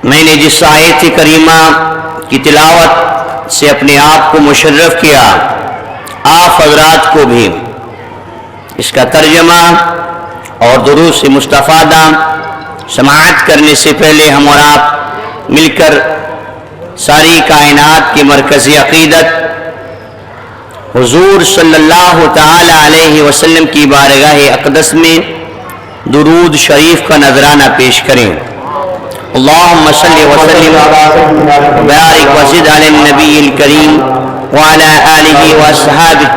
میں نے جس آیت کریمہ کی تلاوت سے اپنے آپ کو مشرف کیا، آپ حضرات کو بھی اس کا ترجمہ اور دروس مستفادہ سماعت کرنے سے پہلے ہم اور آپ مل کر ساری کائنات کی مرکزی عقیدت حضور صلی اللہ تعالی علیہ وسلم کی بارگاہ اقدس میں درود شریف کا نذرانہ پیش کریں۔ اللہم صلی وسلم وبارک وزد علی النبی الکریم وعلی آلہ واصحابہ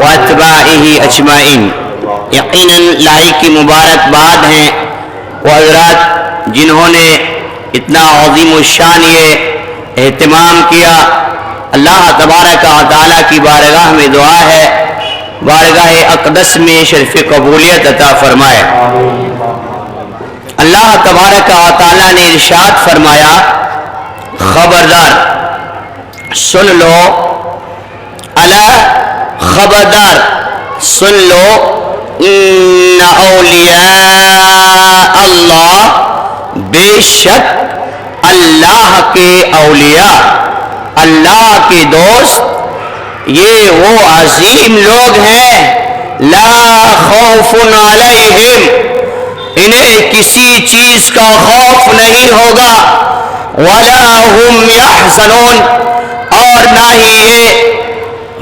واتباعہ اجمعین۔ یقیناً لائق کی مبارکباد ہیں وہ حضرات جنہوں نے اتنا عظیم الشان یہ اہتمام کیا۔ اللہ تبارک و تعالیٰ کی بارگاہ میں دعا ہے بارگاہ اقدس میں شرف قبولیت عطا فرمائے۔ اللہ تبارک و تعالیٰ نے ارشاد فرمایا، خبردار سن لو، الا خبردار سن لو، ان اولیاء اللہ، بے شک اللہ کے اولیاء، اللہ کے دوست، یہ وہ عظیم لوگ ہیں، لا خوف علیہم، انہیں کسی چیز کا خوف نہیں ہوگا، ولا هم یحزنون، اور نہ ہی یہ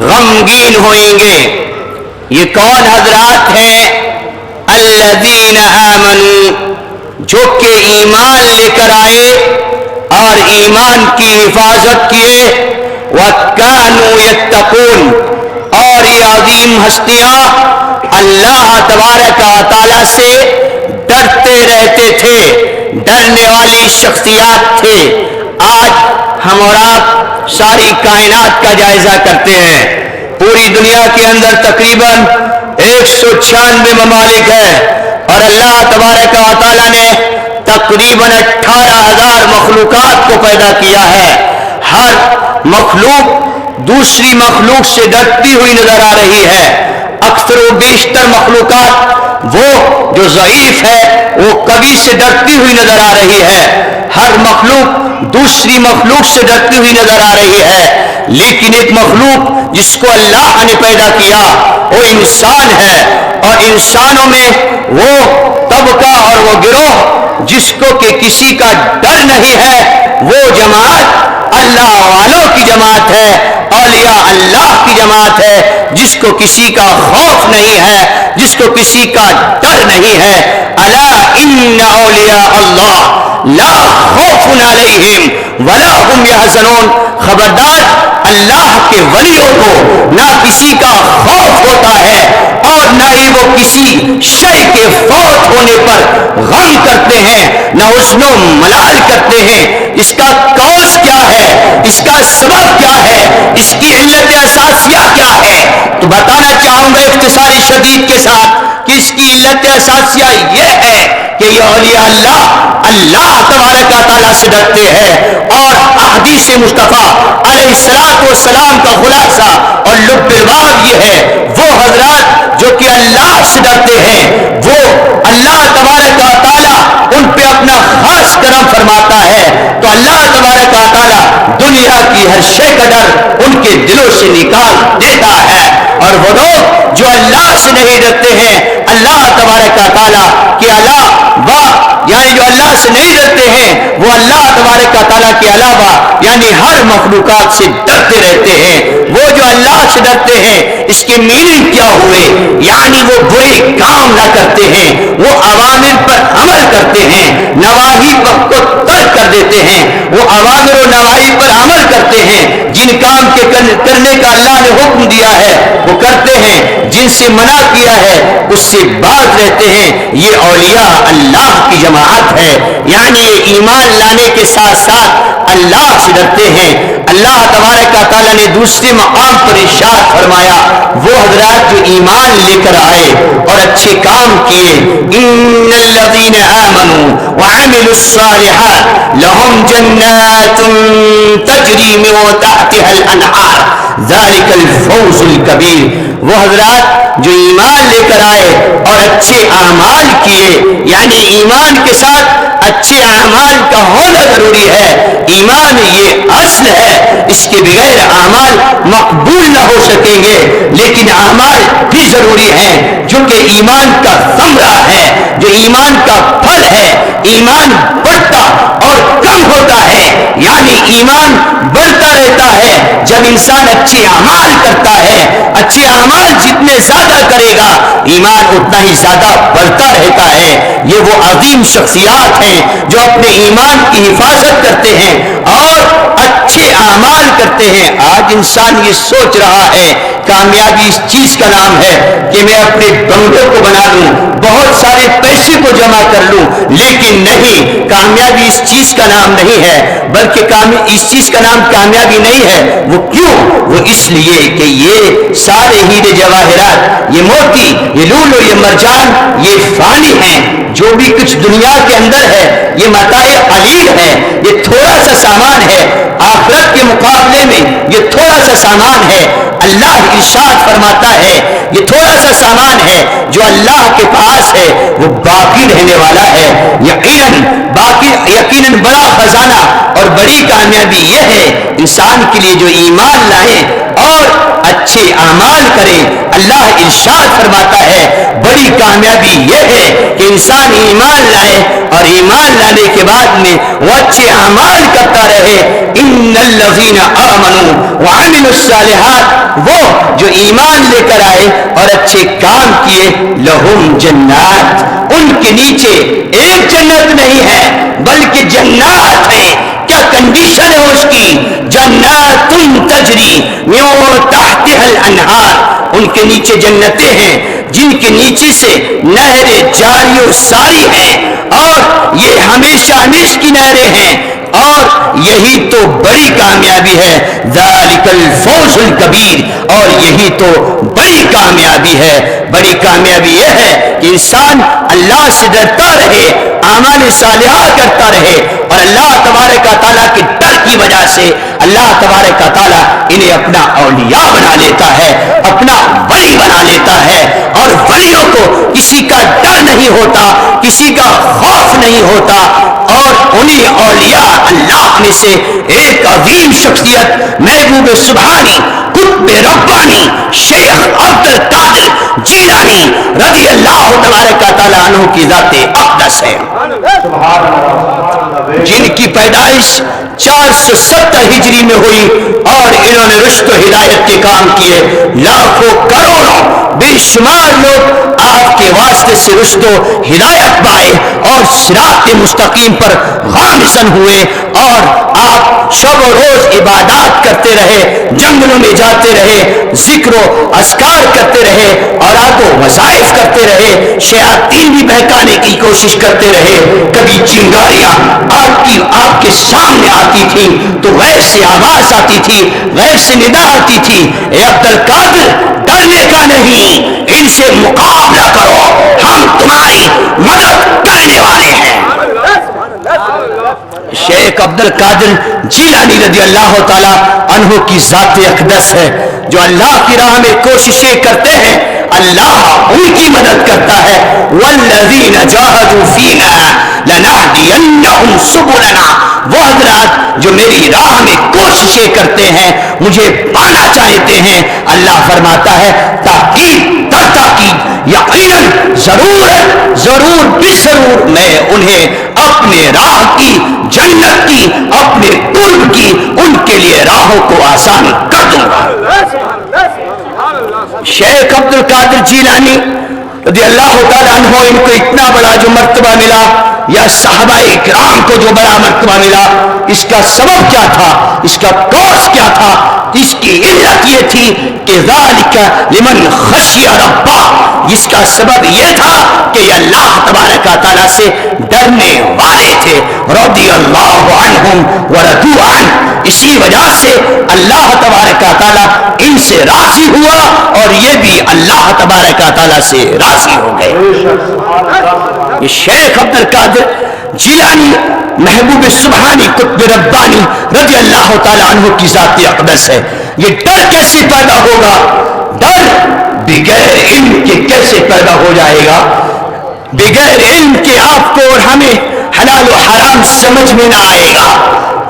غمگین ہوئیں گے۔ یہ کون حضرات ہیں؟ الذین آمنوا، جو کہ ایمان لے کر آئے اور ایمان کی حفاظت کیے، وَكَانُوا يَتَّقُونَ، اور یہ عظیم ہستیاں اللہ تبارک و تعالیٰ سے ڈرتے رہتے تھے، ڈرنے والی شخصیات تھے۔ آج ہم اور آپ ساری کائنات کا جائزہ کرتے ہیں۔ پوری دنیا کے اندر تقریباً 196 ممالک ہیں اور اللہ تبارک و تعالیٰ نے تقریباً 18,000 مخلوقات کو پیدا کیا ہے۔ ہر مخلوق دوسری مخلوق سے ڈرتی ہوئی نظر آ رہی ہے۔ اکثر و بیشتر مخلوقات وہ جو ضعیف ہے وہ کبھی سے ڈرتی ہوئی نظر آ رہی ہے۔ ہر مخلوق دوسری مخلوق سے ڈرتی ہوئی نظر آ رہی ہے، لیکن ایک مخلوق جس کو اللہ نے پیدا کیا وہ انسان ہے، اور انسانوں میں وہ طبقہ اور وہ گروہ جس کو کہ کسی کا ڈر نہیں ہے، وہ جماعت اللہ والوں کی جماعت ہے، اولیاء اللہ کی جماعت ہے، جس کو کسی کا خوف نہیں ہے، جس کو کسی کا ڈر نہیں ہے۔ الا ان اولیاء اللہ لا خوف علیہم ولا هم یحزنون، خبردار اللہ کے ولیوں کو نہ کسی کا خوف ہوتا ہے اور نہ ہی وہ کسی شے کے فوت ہونے پر غم کرتے ہیں، نہ حزن و ملال کرتے ہیں۔ اس کا کاز کیا ہے؟ اس کا سبب کیا ہے؟ اس کی علت اساسیہ کیا ہے؟ تو بتانا چاہوں گا اختصاری شدید کے ساتھ کہ اس کی علت اساسیہ یہ ہے کہ یہ اولیاء اللہ تبارک و تعالیٰ سے ڈرتے ہیں، اور احادیث مصطفیٰ علیہ السلام کا خلاصہ اور لب الباب یہ ہے، وہ حضرات جو کہ اللہ سے ڈرتے ہیں وہ اللہ تبارک و تعالیٰ ان پہ اپنا خاص کرم فرماتا ہے، تو اللہ تبارک و تعالیٰ دنیا کی ہر شے کا ڈر ان کے دلوں سے نکال دیتا ہے۔ اور وہ لوگ جو اللہ سے نہیں ڈرتے ہیں، اللہ تبارک و تعالیٰ کے علاوہ یعنی جو اللہ سے نہیں ڈرتے ہیں وہ اللہ تبارک و تعالیٰ کے علاوہ یعنی ہر مخلوقات سے ڈرتے رہتے ہیں۔ وہ جو اللہ سے ڈرتے ہیں اس کے میننگ کیا ہوئے؟ یعنی وہ برے کام نہ کرتے ہیں، وہ اوامر پر عمل کرتے ہیں، نواہی کو ترک کر دیتے ہیں، وہ اوامر و نواہی پر عمل کرتے ہیں، جن کام کے کرنے کا اللہ نے حکم دیا ہے وہ کرتے ہیں، جن سے منع کیا ہے اس سے باز رہتے ہیں۔ یہ اولیاء اللہ کی جماعت ہے، یعنی یہ ایمان لانے کے ساتھ ساتھ اللہ سے ڈرتے ہیں۔ اللہ تبارک و تعالیٰ نے دوسرے مقام پر ارشاد فرمایا، وہ حضرات جو ایمان لے کر آئے اور اچھے کام کیے، ان الذین آمنوا وعملوا الصالحات لهم جنات تجری من تحتها الانہار ذلك الفوز الکبیر۔ وہ حضرات جو ایمان لے کر آئے اور اچھے اعمال کیے، یعنی ایمان کے ساتھ اچھے اعمال کا ہونا ضروری ہے۔ ایمان یہ اصل ہے، اس کے بغیر اعمال مقبول نہ ہو سکیں گے، لیکن اعمال بھی ضروری ہیں جو کہ ایمان کا ثمرہ ہے، جو ایمان کا پھل ہے۔ ایمان بڑھتا اور کم ہوتا ہے، یعنی ایمان بڑھتا رہتا ہے جب انسان اچھے اعمال کرتا ہے۔ اچھے اعمال جتنے زیادہ کرے گا ایمان اتنا ہی زیادہ بڑھتا رہتا ہے۔ یہ وہ عظیم شخصیات ہیں جو اپنے ایمان کی حفاظت کرتے ہیں اور اچھے اعمال کرتے ہیں۔ آج انسان یہ سوچ رہا ہے کامیابی اس چیز کا نام ہے کہ میں اپنے بنگلوں کو بنا لوں، بہت سارے پیسے کو جمع کر لوں، لیکن نہیں، کامیابی اس چیز کا نام نہیں ہے، بلکہ اس چیز کا نام کامیابی نہیں ہے۔ وہ کیوں؟ وہ اس لیے کہ یہ سارے ہیرے جواہرات، یہ موتی، یہ لولو، یہ مرجان، یہ فانی ہیں۔ جو بھی کچھ دنیا کے اندر ہے یہ متاع قلیل ہے، یہ تھوڑا سا سامان ہے، آخرت کے مقابلے میں یہ تھوڑا سا سامان ہے۔ اللہ ارشاد فرماتا ہے یہ تھوڑا سا سامان ہے جو اللہ کے پاس ہے، وہ باقی رہنے والا ہے۔ یقیناً بڑا خزانہ اور بڑی کامیابی یہ ہے انسان کے لیے جو ایمان لائے اور اچھے اعمال کرے۔ اللہ ارشاد فرماتا ہے بڑی کامیابی یہ ہے کہ انسان ایمان لائے اور ایمان لانے کے بعد میں وہ اچھے اعمال کرتا رہے۔ ان الذین آمنوا وعملوا الصالحات، وہ جو ایمان لے کر آئے اور اچھے کام کیے، لہم جنات، ان کے نیچے ایک جنت نہیں ہے بلکہ جنات ہیں۔ کیا کنڈیشن ہے اس کی؟ جنات تجری من تحتها الانہار، ان کے نیچے جنتیں ہیں جن کے نیچے سے نہریں جاری و ساری ہیں، اور یہ ہمیشہ ہمیشہ کی نہریں ہیں، اور یہی تو بڑی کامیابی ہے۔ ذالک الفوز الکبیر، اور یہی تو بڑی کامیابی ہے۔ بڑی کامیابی یہ ہے کہ انسان اللہ سے ڈرتا رہے، اعمال صالحہ کرتا رہے، اور اللہ تبارک و تعالیٰ کے ڈر کی وجہ سے اللہ تبارک و تعالیٰ انہیں اپنا اولیاء بنا لیتا ہے، اپنا ولی بنا لیتا ہے، اور ولیوں کو کسی کا ڈر نہیں ہوتا، کسی کا خوف نہیں ہوتا، اور انہیں اولیاء اللہ میں سے ایک عظیم شخصیت محبوب سبحانی قطب ربانی شیخ عبد القادر جیلانی رضی اللہ تبارک و تعالیٰ عنہ کی ذات اقدس ہے، جن کی پیدائش 470 ہجری میں ہوئی، اور انہوں نے رشد و ہدایت کے کام کیے۔ لاکھوں کروڑوں بے شمار لوگ آپ کے واسطے سے رشد و ہدایت پائے اور صراط مستقیم پر گامزن ہوئے، اور آپ شب و روز عبادات کرتے رہے، جنگلوں میں جاتے رہے، ذکر و اذکار کرتے رہے، اوراد و وظائف کرتے رہے، شیاطین بھی بہکانے کی کوشش کرتے رہے۔ کبھی چنگاریاں آپ کے سامنے آتی تھی تو غیر سے آواز آتی تھی، غیر سے ندا آتی تھی، اے عبد القادر ڈرنے کا نہیں، ان سے مقابلہ کرو، ہم تمہاری مدد کرنے والے ہیں۔ شیخ عبد القادر جیلانی رضی اللہ تعالی عنہ کی ذات اقدس ہے، جو اللہ کی راہ میں کوششیں کرتے ہیں اللہ ان کی مدد کرتا ہے۔ والذین جاہدوا فینا لنہدینہم سبلنا، وہ حضرات جو میری راہ میں کوششیں کرتے ہیں، مجھے پانا چاہتے ہیں، اللہ فرماتا ہے تحقیق در تحقیق، یقیناً ضرور بے ضرور میں انہیں اپنے راہ کی، جنت کی، اپنے قرب کی، ان کے لیے راہوں کو آسان کر دوں گا۔ شیخ عبد القادر جیلانی رضی اللہ تعالیٰ عنہ، ان کو اتنا بڑا جو مرتبہ ملا، یا صحابہ اکرام کو جو بڑا مرتبہ ملا، اس کا سبب کیا تھا؟ اس کا کوز کیا تھا؟ اس کی علت یہ تھی کہ ذالک لمن خشی ربہ، اس کا سبب یہ تھا کہ یہ اللہ تبارک و تعالیٰ سے ڈرنے والے تھے، رضی اللہ عنہم ورضوا عنہ۔ اسی وجہ سے اللہ تبارک و تعالیٰ ان سے راضی ہوا، اور یہ بھی اللہ تبارک و تعالیٰ سے راضی ہو گئے۔ یہ شیخ عبد القادر جیلانی محبوب سبحانی قطب ربانی رضی اللہ تعالیٰ عنہ کی ذات اقدس ہے۔ یہ ڈر کیسے پیدا ہوگا؟ ڈر بغیر علم کے کیسے پیدا ہو جائے گا؟ بغیر علم کے آپ کو اور ہمیں حلال و حرام سمجھ میں نہ آئے گا.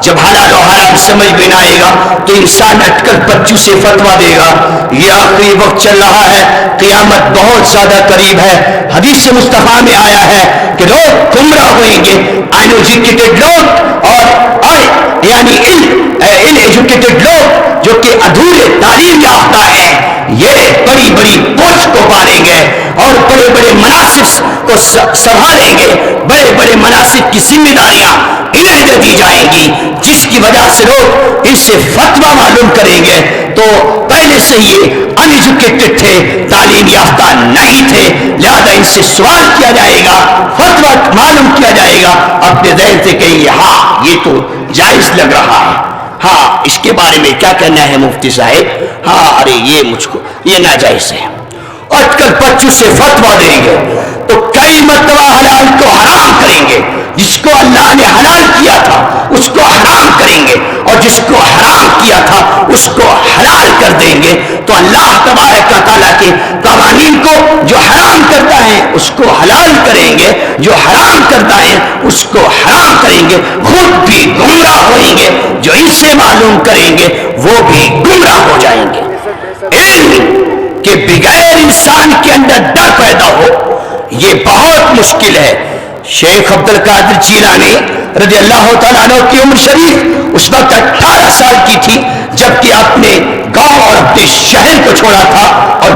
جب حلال و حرام سمجھ میں نہ آئے گا تو انسان اٹھ کر بچوں سے فتویٰ دے گا. یہ آخری وقت چل رہا ہے, قیامت بہت زیادہ قریب ہے. حدیث مصطفیٰ میں آیا ہے کہ لوگ گمراہ ہوئیں گے, ان ایجوکیٹڈ لوگ اور یعنی ان ایجوکیٹڈ لوگ جو کہ ادھورے تعلیم یافتہ ہیں, یہ بڑی بڑی پوسٹ کو پالیں گے اور بڑے بڑے مناصب کو سنبھالیں گے. بڑے بڑے مناصب کی ذمہ داریاں انہیں دے دی جائیں گی, جس کی وجہ سے لوگ اس سے فتویٰ معلوم کریں گے. تو پہلے سے یہ ان ایجوکیٹڈ تھے, تعلیم یافتہ نہیں تھے, لہذا ان سے سوال کیا جائے گا, فتویٰ معلوم کیا جائے گا. اپنے ذہن سے کہیں گے ہاں یہ تو جائز لگ رہا ہے, ہاں اس کے بارے میں کیا کہنا ہے مفتی صاحب, ہاں ارے یہ مجھ کو یہ ناجائز ہے. اٹھ کر بچوں سے فتویٰ دیں گے تو کئی مرتبہ حلال کو حرام کریں گے. جس کو اللہ نے حلال کیا تھا اس کو حرام کریں گے, اور جس کو حرام کیا تھا اس کو حلال کر دیں گے. تو اللہ تبارک و تعالیٰ کے قوانین کو جو حرام کرتا ہے اس کو حلال کریں گے, جو حرام کرتا ہے اس کو حرام کریں گے. خود بھی گمراہ ہوئیں گے, جو ان سے معلوم کریں گے وہ بھی گمراہ ہو جائیں گے. علم کے بغیر انسان کے اندر ڈر پیدا ہو یہ بہت مشکل ہے. شیخ عبد القادر جیلانی رضی اللہ تعالیٰ عنہ کی عمر شریف اس وقت 18 سال کی تھی جبکہ اپنے گاؤں اور اپنے شہر کو چھوڑا تھا اور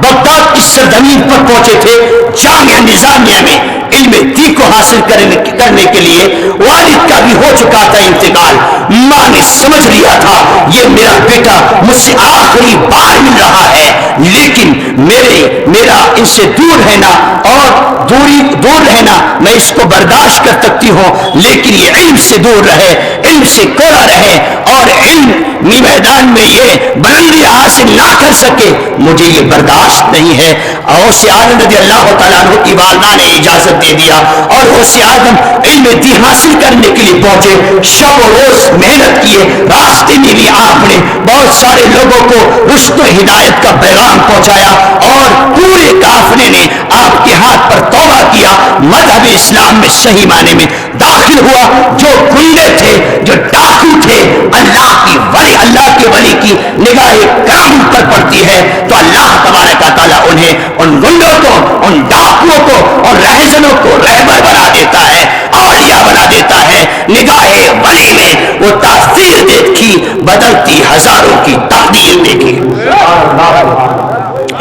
بغداد کی سرزمین پر پہنچے تھے. جامعہ نظامیہ میں علم دین کو حاصل کرنے کے لیے والد کا بھی ہو چکا تھا انتقال. ماں نے سمجھ لیا تھا یہ میرا بیٹا مجھ سے آخری بار مل رہا ہے, لیکن میرا ان سے دور رہنا اور دور رہنا میں اس کو برداشت کر سکتی ہوں, لیکن یہ علم سے دور رہے, علم سے کوڑا رہے اور علمی میدان میں یہ بلندی حاصل نہ کر سکے, مجھے یہ برداشت نہیں ہے. غوث اعظم رضی اللہ تعالیٰ عنہ کی والدہ نے اجازت دے دیا اور غوث اعظم علم دین حاصل کرنے کے لیے پہنچے. شب و روز محنت کیے, راستے میں بھی آپ نے بہت سارے لوگوں کو رشد و ہدایت کا پیغام پہنچایا اور پورے قافلے نے آپ کے ہاتھ پر توبہ کیا, مذہب اسلام میں صحیح معنی میں داخل ہوا. جو گنڈے تھے, جو ڈاکو تھے, اللہ کے ولی کی نگاہ کرم پر پڑتی ہے تو اللہ تبارک و تعالیٰ انہیں ان گنڈوں کو, ان ڈاکوؤں کو اور رہزنوں کو رہبر بنا دیتا ہے, اولیاء بنا دیتا ہے. نگاہ ولی میں وہ تاثیر دیکھی, بدلتی ہزاروں کی تقدیر دیکھی.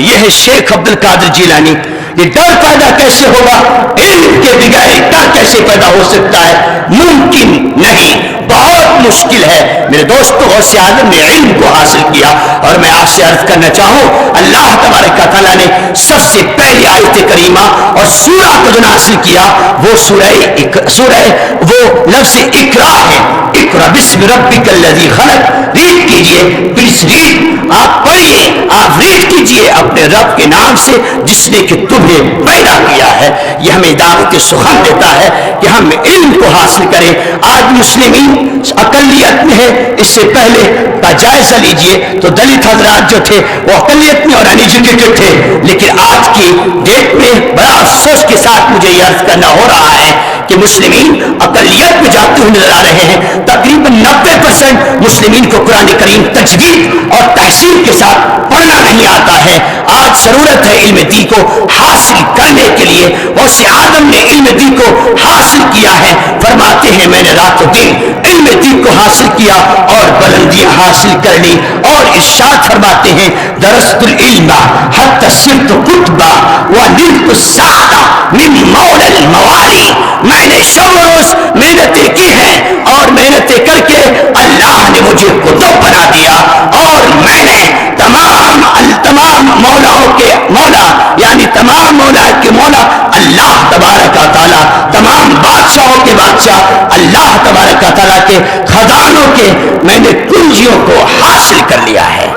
یہ ہے شیخ عبد القادر جیلانی. یہ ڈر پیدا کیسے ہوگا؟ علم کے بغیر ڈر کیسے پیدا ہو سکتا ہے؟ ممکن نہیں, بہت مشکل ہے. میرے دوستو, غوث اعظم نے علم کو حاصل کیا اور میں آپ سے عرض کرنا چاہوں اللہ تبارک و تعالیٰ نے سب سے پہلی آیت کریمہ اور سورہ کو جو حاصل کیا وہ سورہ وہ لفظ اقرا ہے. اقرا بسم ربک الذی خلق, ریڈ کیجئے پلیز, ریڈ آپ پڑھیے, آپ ریڈ کیجئے اپنے رب کے نام سے جس نے کہ تمہیں پیدا کیا ہے. یہ ہمیں دعوت سخن دیتا ہے کہ ہم علم کو حاصل کریں. آج مسلمین اقلیت میں ہے, اس سے پہلے کا جائزہ لیجئے تو دلت حضرات جو تھے وہ اقلیت میں اور انایجوکیٹڈ تھے, لیکن آج کی ڈیٹ میں بڑا افسوس کے ساتھ مجھے یہ عرض کرنا ہو رہا ہے کہ مسلمین اقلیت میں جاتے ہوئے نظر آ رہے ہیں. تقریباً 90% مسلمین کو قرآن کریم تجوید اور تحسین کے ساتھ پڑھنا نہیں آتا ہے. آج ضرورت ہے علم دین کو حاصل کرنے کے لیے. غوث اعظم نے علم دین کو حاصل کیا ہے, فرماتے ہیں میں نے رات و دن علم دین کو حاصل کیا اور بلندیاں حاصل کر لی. اور ارشاد فرماتے ہیں درست العلم حتی صرت کتبا ونلت السعادہ من مولا الموالی. میں نے شب و روز محنتیں کی ہیں اور محنتیں کر کے اللہ نے مجھے کتب بنا دیا اور میں نے تمام مولاؤں کے مولا یعنی تمام مولا کے مولا اللہ تبارک و تعالیٰ, تمام بادشاہوں کے بادشاہ اللہ تبارک و تعالیٰ کے خزانوں کے میں نے کنجیوں کو حاصل کر لیا ہے.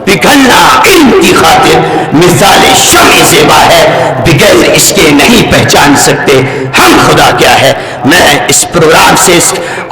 پگھلنا علم کی خاطر مثال شمع زیبا ہے، بغیر اس کے نہیں پہچان سکتے ہم خدا کیا ہے۔ میں اس پروگرام سے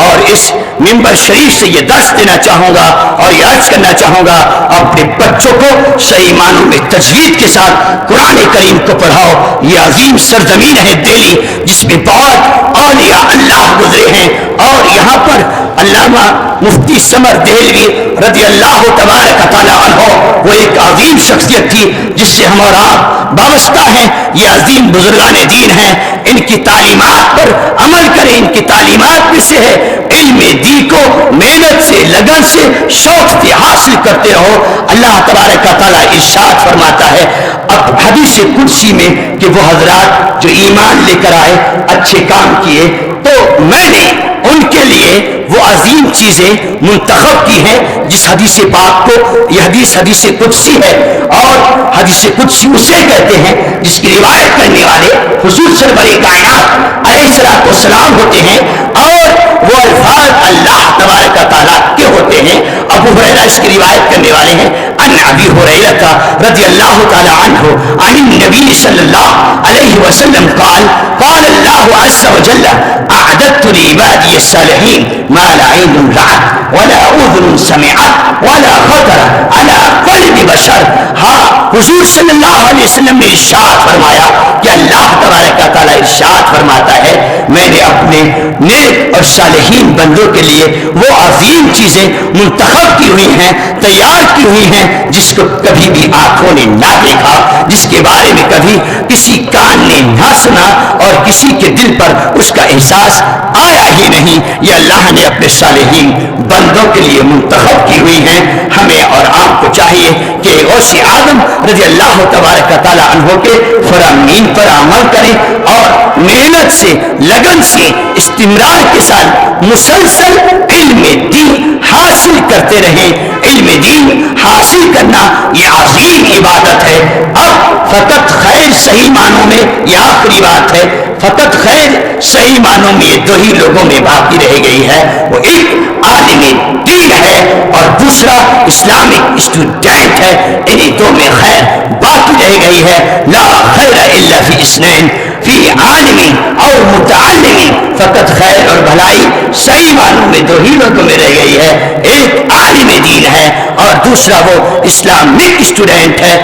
اور اس ممبر شریف سے یہ درس دینا چاہوں گا اور یہ عرض کرنا چاہوں گا، اپنے بچوں کو صحیح معنوں میں تجوید کے ساتھ قرآن کریم کو پڑھاؤ۔ یہ عظیم سرزمین ہے دہلی، جس میں بہت اولیاء اللہ گزرے ہیں، اور یہاں پر علامہ مفتی سمر دہلوی رضی اللہ تبارک تعالیٰ عنہ، وہ ایک عظیم شخصیت تھی جس سے ہم اور آپ وابستہ ہیں۔ یہ عظیم بزرگان دین ہیں، ان کی تعلیمات پر عمل کریں۔ ان کی تعلیمات میں سے ہے علم دین کو محنت سے، لگن سے، شوق سے حاصل کرتے رہو۔ اللہ تبارک تعالیٰ ارشاد فرماتا ہے اب حدیث قدسی میں کہ وہ حضرات جو ایمان لے کر آئے، اچھے کام کیے، تو میں نے ان کے لیے وہ عظیم چیزیں منتخب کی ہیں جس حدیث پاک کو، یہ حدیث قدسی ہے، اور حدیث قدسی اسے کہتے ہیں جس کی روایت کرنے والے حضور سرور کائنات علیہ السلام ہوتے ہیں، اور وہ الفاظ اللہ تبارک تعالیٰ کے ہوتے ہیں۔ ابو ہریرہ اس کی روایت کرنے والے ہیں، عن ابی ہریرہ رضی اللہ تعالی عنہ عن النبی صلی اللہ علیہ وسلم قال قال اللہ عز وجل اعددت لعبادی الصالحین ما لا عین رأت ولا اذن سمعت ولا خطر على قلب بشر۔ ہاں، حضور صلی اللہ علیہ وسلم نے ارشاد فرمایا کہ اللہ تبارک تعالیٰ ارشاد فرماتا ہے میں نے اپنے نیک اور صالحین بندوں کے لیے وہ عظیم چیزیں منتخب کی ہوئی ہیں، تیار کی ہوئی ہیں، جس کو کبھی بھی آنکھوں نے نہ دیکھا، جس کے بارے میں کبھی کسی کان نے نہ سنا، اور کسی کے دل پر اس کا احساس آیا ہی نہیں۔ یہ اللہ نے اپنے صالحین بندوں کے لیے منتخب کی ہوئی ہیں۔ ہمیں اور آپ کو چاہیے کہ غوث اعظم رضی اللہ تبارک تعالیٰ عنہ کے فرامین پر عمل کریں، اور محنت سے، لگن سے، استمرار کے ساتھ مسلسل علم دین حاصل کرتے رہیں۔ علم دین حاصل کرنا یہ عظیم عبادت ہے۔ اب فقط خیر صحیح معنوں میں، یہ آخری بات ہے، فقط خیر صحیح معنوں میں یہ دو ہی لوگوں میں باقی رہ گئی ہے، وہ ایک عالم دین ہے اور دوسرا اسلامک اسٹوڈنٹ ہے۔ انہی دو میں خیر باقی رہ گئی ہے۔ لا خیر الا فی اثنین، فی عالم اور متعلم۔ فقط خیر اور بھلائی صحیح معنوں میں دو ہی لوگوں میں رہ گئی ہے، ایک عالم دین ہے اور دوسرا وہ اسلامک اسٹوڈنٹ ہے۔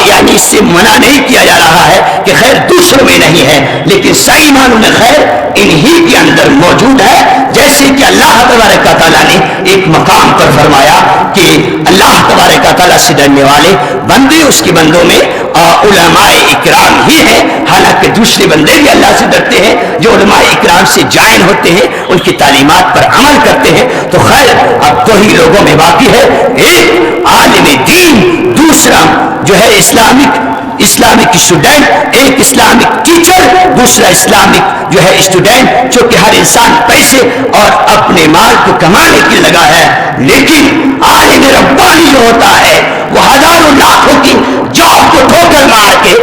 یعنی اس سے منع نہیں کیا جا رہا ہے کہ خیر دوسروں میں نہیں ہے، لیکن صحیح معنوں میں خیر انہی کے اندر موجود ہے۔ جیسے کہ اللہ تبارک تعالیٰ نے ایک مقام پر فرمایا کہ اللہ تبارک تعالیٰ سے ڈرنے والے بندے اس کے بندوں میں علماء اکرام ہی ہیں، حالانکہ دوسرے بندے بھی اللہ سے ڈرتے ہیں جو علماء اکرام سے جائن ہوتے ہیں، ان کی تعلیمات پر عمل کرتے ہیں۔ تو خیر اب دو ہی لوگوں میں باقی ہے، ایک عالم دین، دوسرا جو ہے اسلامک اسٹوڈنٹ، ایک اسلامک ٹیچر، دوسرا اسلامک جو ہے اسٹوڈنٹ، جو کہ ہر انسان پیسے اور اپنے مال کو کمانے کی لگا ہے، لیکن عالم ربانی جو ہوتا ہے وہ ہزاروں لاکھوں کی جاب کو ٹھوکر مار کے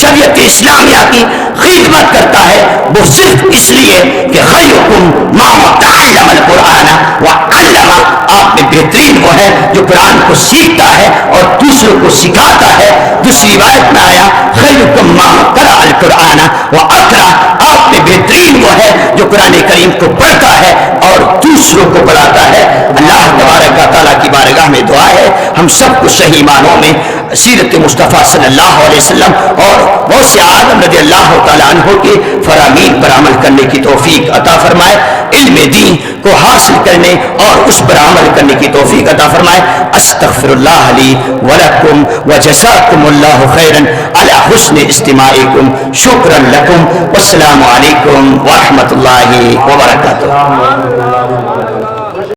شریعت اسلامیہ کی خدمت کرتا ہے، وہ صرف اس لیے کہ خیرکم من تعلم القرآن وعلم۔ آپ میں بہترین وہ ہے جو قرآن کو سیکھتا ہے اور دوسروں کو سکھاتا ہے۔ دوسری روایت میں آیا خیرکم من قرأ القرآن واقرأ۔ آپ میں بہترین وہ ہے جو قرآن کریم کو پڑھتا ہے اور دوسروں کو پڑھاتا ہے۔ اللہ تبارک تعالیٰ کی بارگاہ میں دعا ہے ہم سب کو صحیح معنوں میں سیرت مصطفیٰ صلی اللہ علیہ وسلم اور غوث اعظم رضی اللہ تعالیٰ عنہ کے فرامین پر عمل کرنے کی توفیق عطا فرمائے، علم دین کو حاصل کرنے اور اس پر عمل کرنے کی توفیق عطا فرمائے۔ استغفر اللہ لی ولکم وجزاکم اللہ خیرا علی حسن استماعکم، شکرا لکم، والسلام علیکم ورحمۃ اللہ وبرکاتہ۔